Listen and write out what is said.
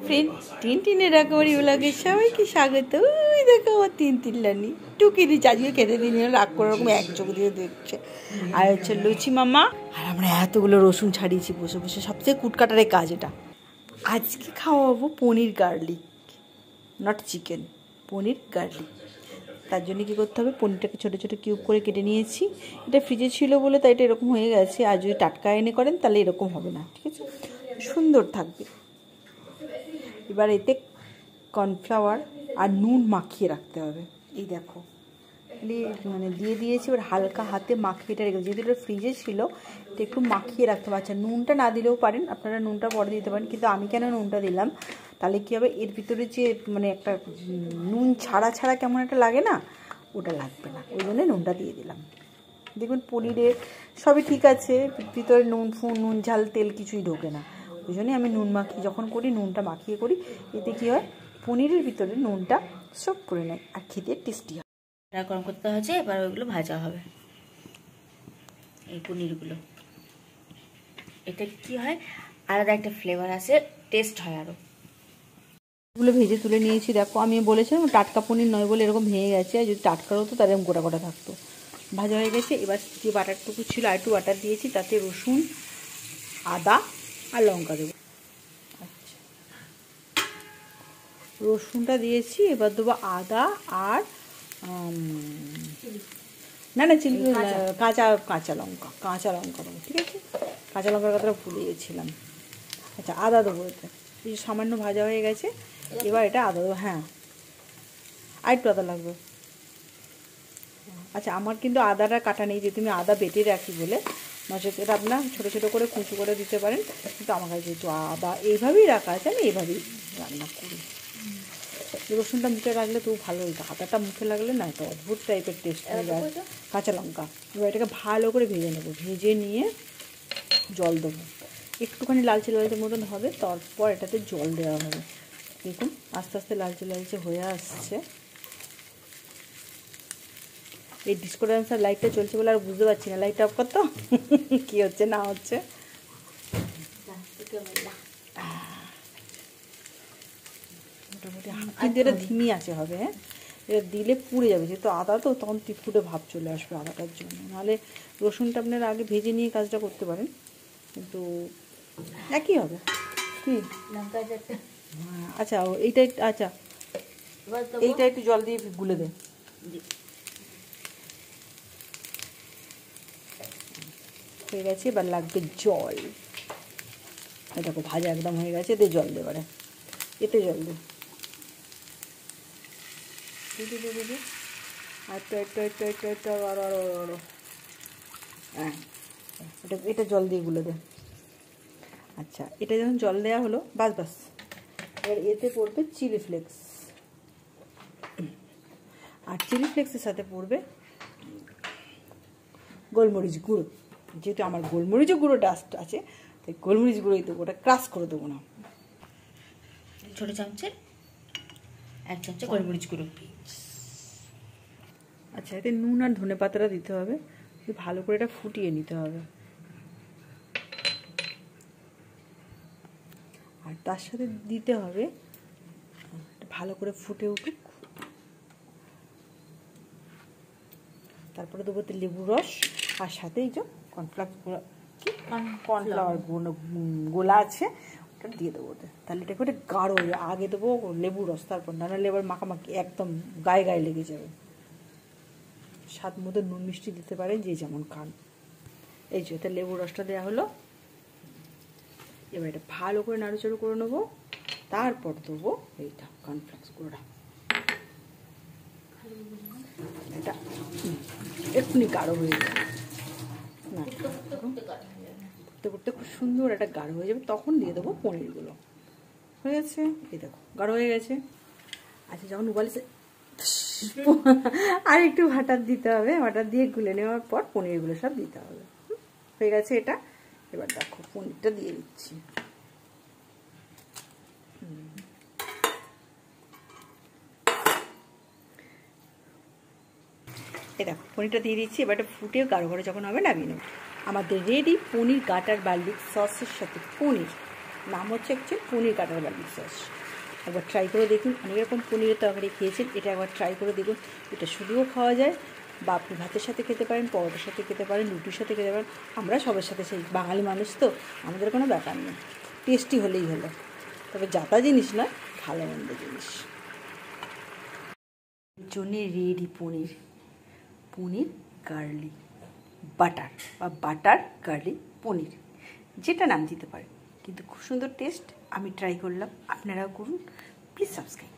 Friend টিনটিনের রাকবাড়ি ব্লগে সবাইকে স্বাগত। ওই দেখো আমার টিনটিন লানি টুকি দিচ্ছে, আজকে খেতে দিন রাগ করে রকম এক চোখ দিয়ে দেখছে। আর হচ্ছে লুচি মামা, আর আমরা এতগুলো রসুন ছাড়িয়েছি বসে বসে। সবচেয়ে কুটকাটারের কাজ এটা। আজকে খাওয়াবো paneer garlic, not chicken, paneer garlic. তার জন্য কী করতে হবে, পনিরটাকে ছোটো ছোটো কিউব করে কেটে নিয়েছি। এটা ফ্রিজে ছিল বলে তাই এটা এরকম হয়ে গেছে। আর যদি টাটকা এনে করেন তাহলে এরকম হবে না, ঠিক আছে, সুন্দর থাকবে। এবার এতে কর্নফ্লাওয়ার আর নুন মাখিয়ে রাখতে হবে। এই দেখো মানে দিয়ে দিয়েছি। এবার হালকা হাতে মাখিয়ে এটা রেখে, যেহেতু এটা ফ্রিজে ছিল এটা একটু মাখিয়ে রাখতে হবে। আচ্ছা, নুনটা না দিলেও পারেন আপনারা, নুনটা পরে দিতে পারেন, কিন্তু আমি কেন নুনটা দিলাম, তাহলে কী হবে, এর ভিতরে যে মানে একটা নুন ছাড়া ছাড়া কেমন একটা লাগে না, ওটা লাগবে না, ওই জন্য নুনটা দিয়ে দিলাম। দেখবেন পনিরের সবই ঠিক আছে, ভিতরে নুন ঝাল তেল কিছুই ঢোকে না। ওই জন্যই আমি নুন মাখিয়ে যখন করি, নুনটা মাখিয়ে করি। এতে কী হয়, পনিরের ভিতরে নুনটা সব করে নেয় আর খেতে টেস্টি হয়। গরম করতে হচ্ছে, এবার ওইগুলো ভাজা হবে, এই পনিরগুলো। এটা কি হয়, আলাদা একটা ফ্লেভার আসে, টেস্ট হয় আরও। এগুলো ভেজে তুলে নিয়েছি। দেখো আমি বলেছিলাম টাটকা পনির নয় বলে এরকম ভেঙে গেছে, আর যদি টাটকা হতো তাহলে এরকম গোটা গোটা থাকতো। ভাজা হয়ে গেছে। এবার যে বাটারটুকু ছিল আর একটু বাটার দিয়েছি, তাতে রসুন, আদা আর লঙ্কা দেবো। আচ্ছা, রসুনটা দিয়েছি। এবার দেবো আদা আর না চিনি, কাঁচা লঙ্কা দেবো, ঠিক আছে। কাঁচা লঙ্কার কথাটা ভুলে গেছিলাম। আচ্ছা, আদা দেবো এতে। এই সামান্য ভাজা হয়ে গেছে, এবার এটা আদা দেবো। হ্যাঁ, আর একটু আদা লাগবে। আচ্ছা, আমার কিন্তু আদাটা কাটা নেই, যে তুমি আদা বেটে রাখি বলে, এটা আপনার ছোটো ছোটো করে কুচু করে দিতে পারেন, কিন্তু আমার কাছে যেহেতু আদা এইভাবেই রাখা আছে, আমি এইভাবেই রান্না করি। রসুনটা মুখে রাখলে তো ভালো হতো, আদাটা মুখে লাগলে না তো অদ্ভুত টাইপের টেস্ট হয়ে যায়। কাঁচা লঙ্কা, এবার এটাকে ভালো করে ভেজে নেবো। ভেজে নিয়ে জল দেবো, একটুখানি লালচে লালচে মতন হবে, তারপর এটাতে জল দেওয়া হবে। দেখুন আস্তে আস্তে লালচে লালচে হয়ে আসছে। এই ডিসকো ডান্সার লাইটটা চলছে বলে আর বুঝতে পারছি না, লাইটটা অফ করতো কী হচ্ছে না হচ্ছে। মোটামুটি কিন্তু এটা ধিমি আছে হবে, হ্যাঁ, এটা দিলে পুড়ে যাবে, যেহেতু আদা তো তখন ফুটে ভাব চলে আসবে আদাটার জন্য। নাহলে রসুনটা আপনারা আগে ভেজে নিয়ে কাজটা করতে পারেন, কিন্তু একই হবে। কি আচ্ছা এইটা, আচ্ছা এইটা একটু জল দিয়ে গুলে দেন। হয়ে গেছে, এবার লাগবে জল। দেখো ভাজা একদম হয়ে গেছে, এতে জল দে, এবারে এতে জল দে, আরো হ্যাঁ, এটা জল দিয়ে গুলে দে। আচ্ছা, এটা যখন জল দেওয়া হলো, বাস এবার এতে পড়বে চিলি ফ্লেক্স, আর চিলি ফ্লেক্সের সাথে পড়বে গোলমরিচ গুঁড়ো। যেহেতু আমার গোলমরিচ গুঁড়ো ডাস্ট আছে, তাই গোলমরিচ গুঁড়োই দেবো, ওটা ক্রাশ করে দেবো না। ছোটো চামচের 1 চামচ গোলমরিচ গুঁড়ো। আচ্ছা, এতে নুন আর ধনে পাতাটা দিতে হবে, ভালো করে এটা ফুটিয়ে নিতে হবে। আর তার সাথে দিতে হবে, ভালো করে ফুটে উঠুক, তারপরে দেবো লেবু রস, আর সাথে এই যে কর্নফ্লাওয়ার গোলা আছে, ওটা দিয়ে দেবো ওতে। তাহলে এটা করে গাঢ় হয়ে, আগে দেবো লেবু রস, তারপর নাহলে এবার মাখামাখি একদম গায়ে গায়ে লেগে যাবে। স্বাদ মতো নুন মিষ্টি দিতে পারেন, যে যেমন খান। এই যে এটা লেবু রসটা দেওয়া হলো, এবার এটা ভালো করে নাড়ুচাড়ু করে নেবো। তারপর দেবো এইটা কর্নফ্লেক্স গুঁড়োটা, এটা এক্ষুনি গাঢ় হয়ে যাবে না, করতে করতে খুব সুন্দর একটা গাঢ় হয়ে যাবে, তখন দিয়ে দেবো পনিরগুলো। হয়ে গেছে, এই দেখো গাঢ় হয়ে গেছে। আচ্ছা, যখন উবালিছে আর একটু বাটার দিতে হবে, বাটার দিয়ে গুলে নেওয়ার পর পনিরগুলো সব দিতে হবে। হয়ে গেছে এটা। এবার দেখো পনিরটা দিয়ে দিচ্ছি। এই দেখো পনিরটা দিয়ে দিচ্ছি। এবার এটা ফুটে গাঢ় গাঢ় যখন হবে নামিয়ে নেব। আমাদের রেডি পনির গাটার গার্লিক সসের সাথে পনির। নাম হচ্ছে অ্যাকচুয়ালি পনির কাটার বার্লিক সস। একবার ট্রাই করে দেখুন। অনেক রকম পনিরের তরকারি খেয়েছেন, এটা একবার ট্রাই করে দেখুন। এটা শুধুও খাওয়া যায় বা আপনি ভাতের সাথে খেতে পারেন, পরোটার সাথে খেতে পারেন, রুটির সাথে খেতে পারেন। আমরা সবার সাথে, সেই বাঙালি মানুষ তো, আমাদের কোনো ব্যাপার নেই, টেস্টি হলেই হলো। তবে যাতা জিনিস নয়, ভালো মন্দ জিনিস। জন্যে রেডি পনির, পনির গার্লিক বাটার বা বাটার গার্লিক পনির, যেটা নাম দিতে পারেন, কিন্তু খুব সুন্দর টেস্ট। আমি ট্রাই করলাম, আপনারাও করুন। Please subscribe.